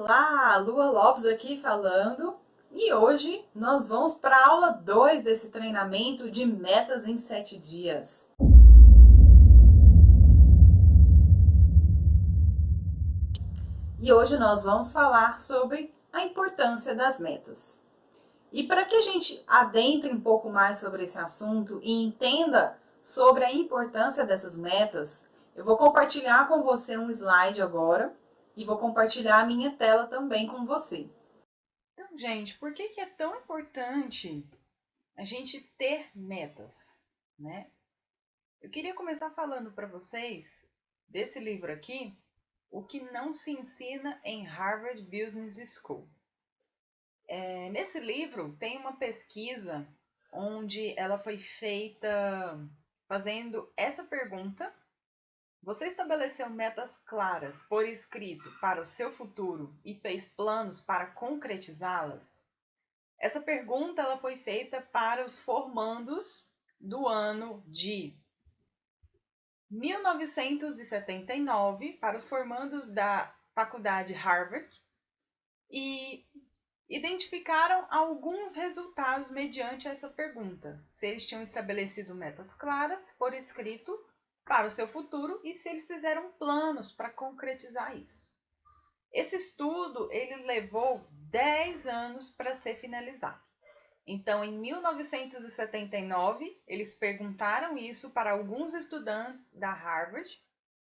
Olá, Lua Lopes aqui falando e hoje nós vamos para a aula 2 desse treinamento de metas em 7 dias. E hoje nós vamos falar sobre a importância das metas. E para que a gente adentre um pouco mais sobre esse assunto e entenda sobre a importância dessas metas, eu vou compartilhar com você um slide agora e vou compartilhar a minha tela também com você. Então, gente, por que é tão importante a gente ter metas, né? Eu queria começar falando para vocês desse livro aqui, O que não se ensina em Harvard Business School. Nesse livro tem uma pesquisa onde ela foi feita fazendo essa pergunta: você estabeleceu metas claras por escrito para o seu futuro e fez planos para concretizá-las? Essa pergunta ela foi feita para os formandos do ano de 1979, para os formandos da faculdade Harvard, e identificaram alguns resultados mediante essa pergunta. Se eles tinham estabelecido metas claras por escrito para o seu futuro e se eles fizeram planos para concretizar isso. Esse estudo ele levou 10 anos para ser finalizado. Então, em 1979, eles perguntaram isso para alguns estudantes da Harvard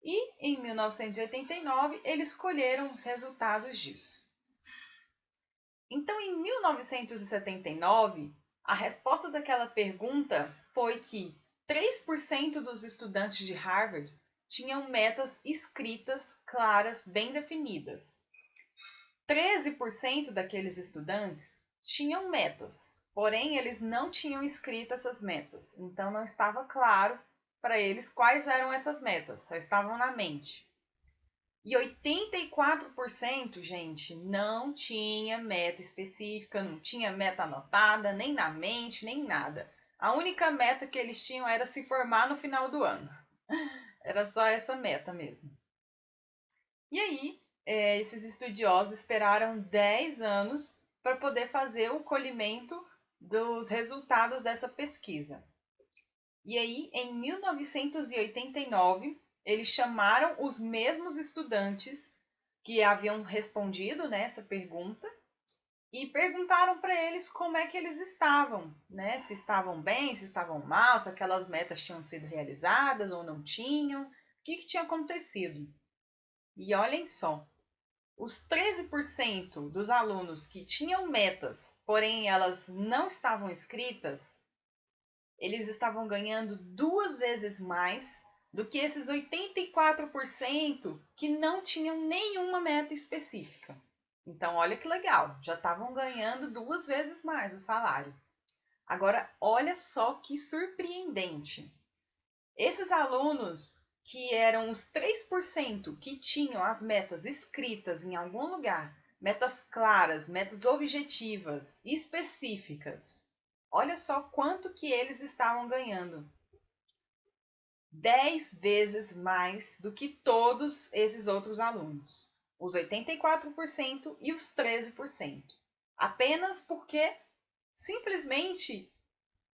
e, em 1989, eles colheram os resultados disso. Então, em 1979, a resposta daquela pergunta foi que 3% dos estudantes de Harvard tinham metas escritas, claras, bem definidas. 13% daqueles estudantes tinham metas, porém eles não tinham escrito essas metas, então não estava claro para eles quais eram essas metas, só estavam na mente. E 84%, gente, não tinha meta específica, não tinha meta anotada, nem na mente, nem nada. A única meta que eles tinham era se formar no final do ano. Era só essa meta mesmo. E aí, esses estudiosos esperaram 10 anos para poder fazer o colhimento dos resultados dessa pesquisa. E aí, em 1989, eles chamaram os mesmos estudantes que haviam respondido nessa pergunta e perguntaram para eles como é que eles estavam, né? Se estavam bem, se estavam mal, se aquelas metas tinham sido realizadas ou não tinham, o que tinha acontecido. E olhem só, os 13% dos alunos que tinham metas, porém elas não estavam escritas, eles estavam ganhando 2 vezes mais do que esses 84% que não tinham nenhuma meta específica. Então, olha que legal, já estavam ganhando 2 vezes mais o salário. Agora, olha só que surpreendente. Esses alunos que eram os 3% que tinham as metas escritas em algum lugar, metas claras, metas objetivas, específicas. Olha só quanto que eles estavam ganhando. 10 vezes mais do que todos esses outros alunos. Os 84% e os 13%. Apenas porque simplesmente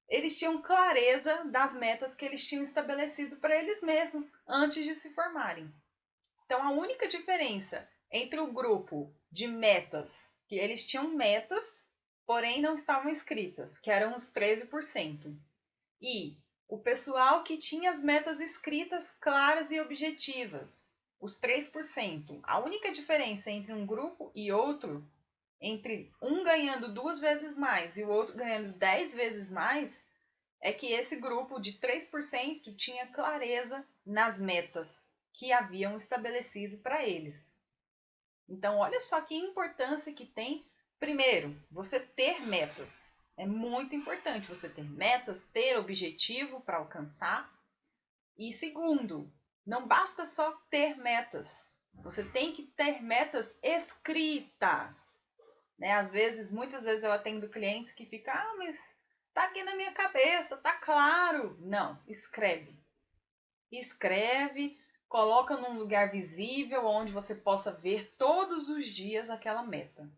eles tinham clareza das metas que eles tinham estabelecido para eles mesmos antes de se formarem. Então, a única diferença entre o grupo de metas, que eles tinham metas, porém não estavam escritas, que eram os 13%, e o pessoal que tinha as metas escritas, claras e objetivas, os 3%. A única diferença entre um grupo e outro, entre um ganhando 2 vezes mais e o outro ganhando 10 vezes mais, é que esse grupo de 3% tinha clareza nas metas que haviam estabelecido para eles. Então, olha só que importância que tem, primeiro, você ter metas. É muito importante você ter metas, ter objetivo para alcançar. E segundo, não basta só ter metas. Você tem que ter metas escritas. Né? Muitas vezes eu atendo clientes que ficam, mas tá aqui na minha cabeça, tá claro. Não, escreve. Escreve, coloca num lugar visível onde você possa ver todos os dias aquela meta.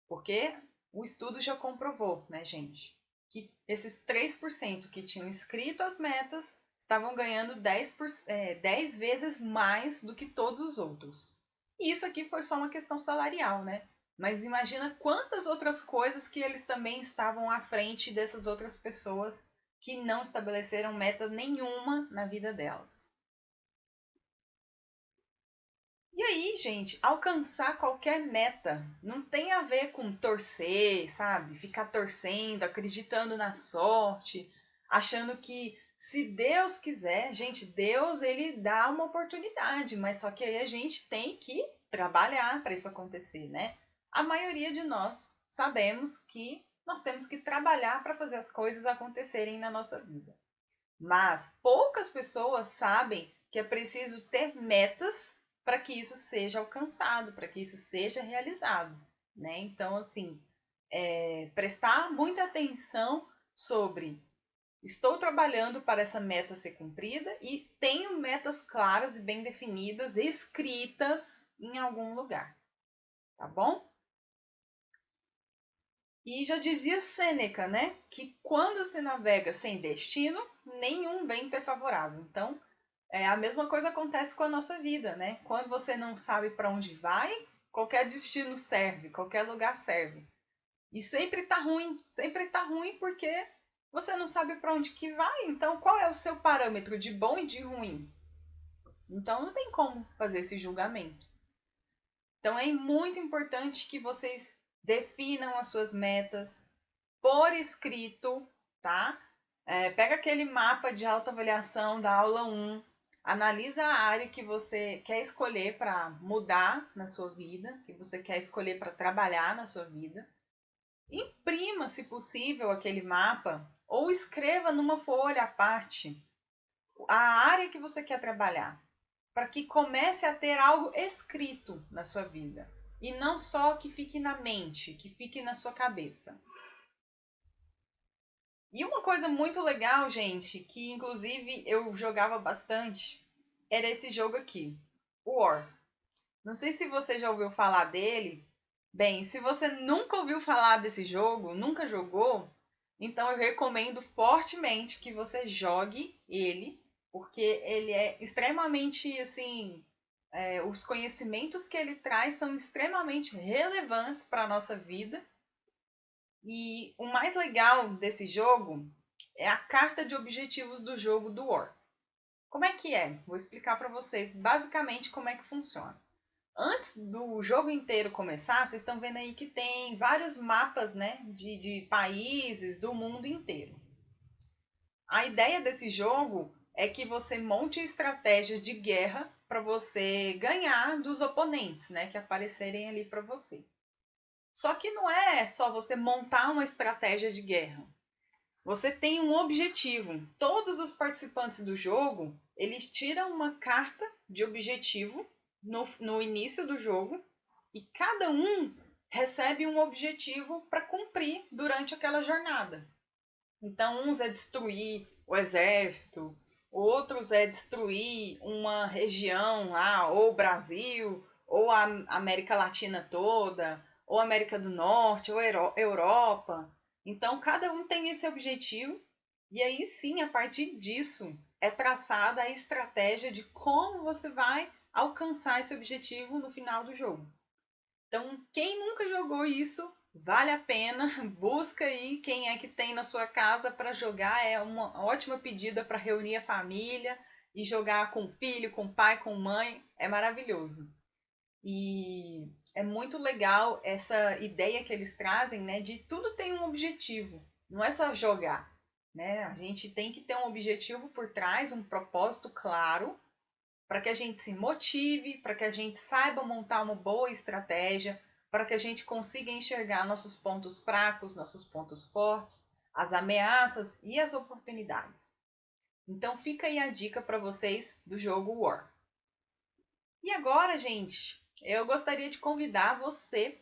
Porque o estudo já comprovou, né, gente, que esses 3% que tinham escrito as metas estavam ganhando 10 vezes mais do que todos os outros. E isso aqui foi só uma questão salarial, né? Mas imagina quantas outras coisas que eles também estavam à frente dessas outras pessoas que não estabeleceram meta nenhuma na vida delas. E aí, gente, alcançar qualquer meta não tem a ver com torcer, sabe? Ficar torcendo, acreditando na sorte, achando que se Deus quiser, gente, Deus ele dá uma oportunidade, mas só que aí a gente tem que trabalhar para isso acontecer, né? A maioria de nós sabemos que nós temos que trabalhar para fazer as coisas acontecerem na nossa vida. Mas poucas pessoas sabem que é preciso ter metas para que isso seja alcançado, para que isso seja realizado, né? Então, assim, prestar muita atenção sobre estou trabalhando para essa meta ser cumprida e tenho metas claras e bem definidas, escritas em algum lugar, tá bom? E já dizia Sêneca, né, que quando se navega sem destino, nenhum vento é favorável. Então, a mesma coisa acontece com a nossa vida, né? Quando você não sabe para onde vai, qualquer destino serve, qualquer lugar serve. E sempre tá ruim porque você não sabe para onde que vai. Então, qual é o seu parâmetro de bom e de ruim? Então, não tem como fazer esse julgamento. Então, é muito importante que vocês definam as suas metas por escrito, tá? Pega aquele mapa de autoavaliação da aula 1, analisa a área que você quer escolher para mudar na sua vida, que você quer escolher para trabalhar na sua vida. Imprima, se possível, aquele mapa ou escreva numa folha à parte a área que você quer trabalhar, para que comece a ter algo escrito na sua vida e não só que fique na mente, que fique na sua cabeça. E uma coisa muito legal, gente, que inclusive eu jogava bastante, era esse jogo aqui, War. Não sei se você já ouviu falar dele. Bem, se você nunca ouviu falar desse jogo, nunca jogou, então eu recomendo fortemente que você jogue ele, porque ele é extremamente, assim, os conhecimentos que ele traz são extremamente relevantes para a nossa vida. E o mais legal desse jogo é a carta de objetivos do jogo do War. Como é que é? Vou explicar para vocês basicamente como é que funciona. Antes do jogo inteiro começar, vocês estão vendo aí que tem vários mapas, né, de países do mundo inteiro. A ideia desse jogo é que você monte estratégias de guerra para você ganhar dos oponentes, né, que aparecerem ali para você. Só que não é só você montar uma estratégia de guerra. Você tem um objetivo. Todos os participantes do jogo, eles tiram uma carta de objetivo no início do jogo e cada um recebe um objetivo para cumprir durante aquela jornada. Então, uns é destruir o exército, outros é destruir uma região lá, ou o Brasil, ou a América Latina toda, ou América do Norte, ou Europa. Então, cada um tem esse objetivo, e aí sim, a partir disso, é traçada a estratégia de como você vai alcançar esse objetivo no final do jogo. Então, quem nunca jogou isso, vale a pena, busca aí quem é que tem na sua casa para jogar, é uma ótima pedida para reunir a família e jogar com filho, com pai, com mãe, é maravilhoso. E é muito legal essa ideia que eles trazem, né, de tudo tem um objetivo, não é só jogar, né? A gente tem que ter um objetivo por trás, um propósito claro, para que a gente se motive, para que a gente saiba montar uma boa estratégia, para que a gente consiga enxergar nossos pontos fracos, nossos pontos fortes, as ameaças e as oportunidades. Então fica aí a dica para vocês do jogo War. E agora, gente, eu gostaria de convidar você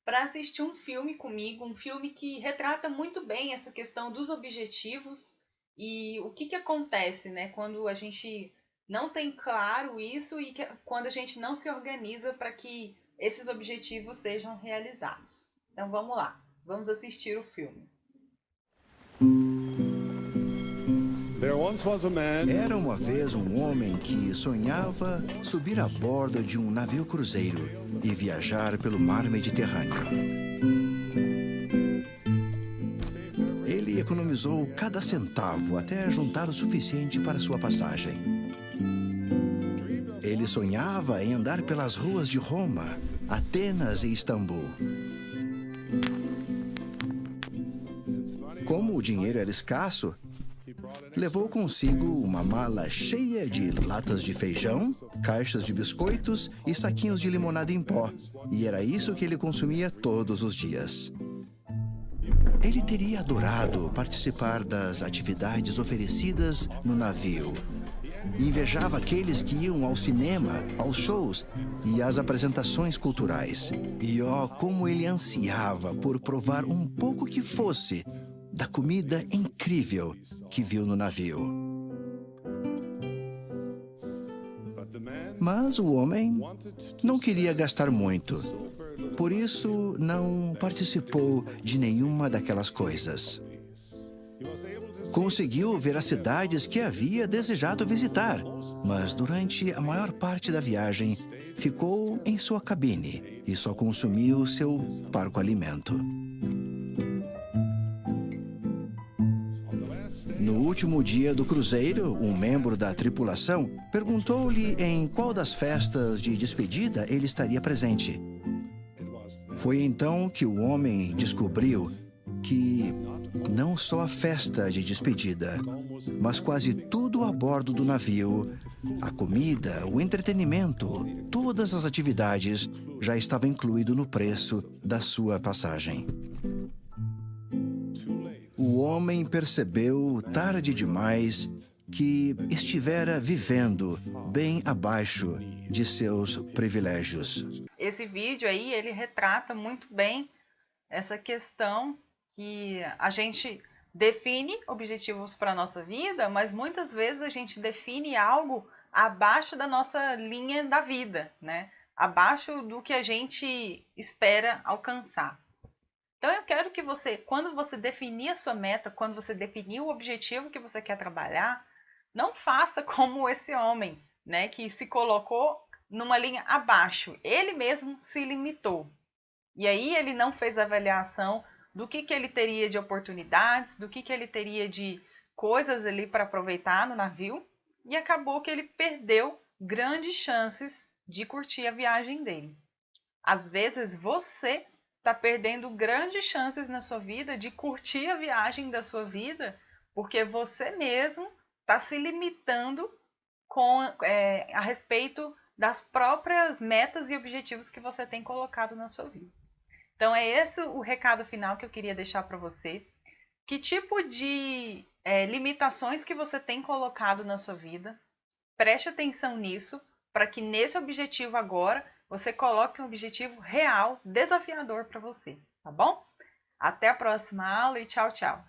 para assistir um filme comigo, um filme que retrata muito bem essa questão dos objetivos e o que acontece, né, quando a gente não tem claro isso e quando a gente não se organiza para que esses objetivos sejam realizados. Então vamos lá, vamos assistir o filme. Era uma vez um homem que sonhava subir a bordo de um navio cruzeiro e viajar pelo mar Mediterrâneo. Ele economizou cada centavo até juntar o suficiente para sua passagem. Ele sonhava em andar pelas ruas de Roma, Atenas e Istambul. Como o dinheiro era escasso, levou consigo uma mala cheia de latas de feijão, caixas de biscoitos e saquinhos de limonada em pó. E era isso que ele consumia todos os dias. Ele teria adorado participar das atividades oferecidas no navio. Invejava aqueles que iam ao cinema, aos shows e às apresentações culturais. E como ele ansiava por provar um pouco que fosse da comida incrível que viu no navio. Mas o homem não queria gastar muito. Por isso, não participou de nenhuma daquelas coisas. Conseguiu ver as cidades que havia desejado visitar, mas durante a maior parte da viagem ficou em sua cabine e só consumiu seu parco alimento. No último dia do cruzeiro, um membro da tripulação perguntou-lhe em qual das festas de despedida ele estaria presente. Foi então que o homem descobriu que não só a festa de despedida, mas quase tudo a bordo do navio, a comida, o entretenimento, todas as atividades já estava incluído no preço da sua passagem. O homem percebeu, tarde demais, que estivera vivendo bem abaixo de seus privilégios. Esse vídeo aí, ele retrata muito bem essa questão que a gente define objetivos para a nossa vida, mas muitas vezes a gente define algo abaixo da nossa linha da vida, né? Abaixo do que a gente espera alcançar. Então eu quero que você, quando você definir a sua meta, quando você definir o objetivo que você quer trabalhar, não faça como esse homem, né, que se colocou numa linha abaixo. Ele mesmo se limitou. E aí ele não fez avaliação do que ele teria de oportunidades, do que ele teria de coisas ali para aproveitar no navio, e acabou que ele perdeu grandes chances de curtir a viagem dele. Às vezes você está perdendo grandes chances na sua vida de curtir a viagem da sua vida, porque você mesmo está se limitando a respeito das próprias metas e objetivos que você tem colocado na sua vida. Então é esse o recado final que eu queria deixar para você. Que tipo de limitações que você tem colocado na sua vida? Preste atenção nisso, para que nesse objetivo agora você coloque um objetivo real, desafiador para você, tá bom? Até a próxima aula e tchau, tchau!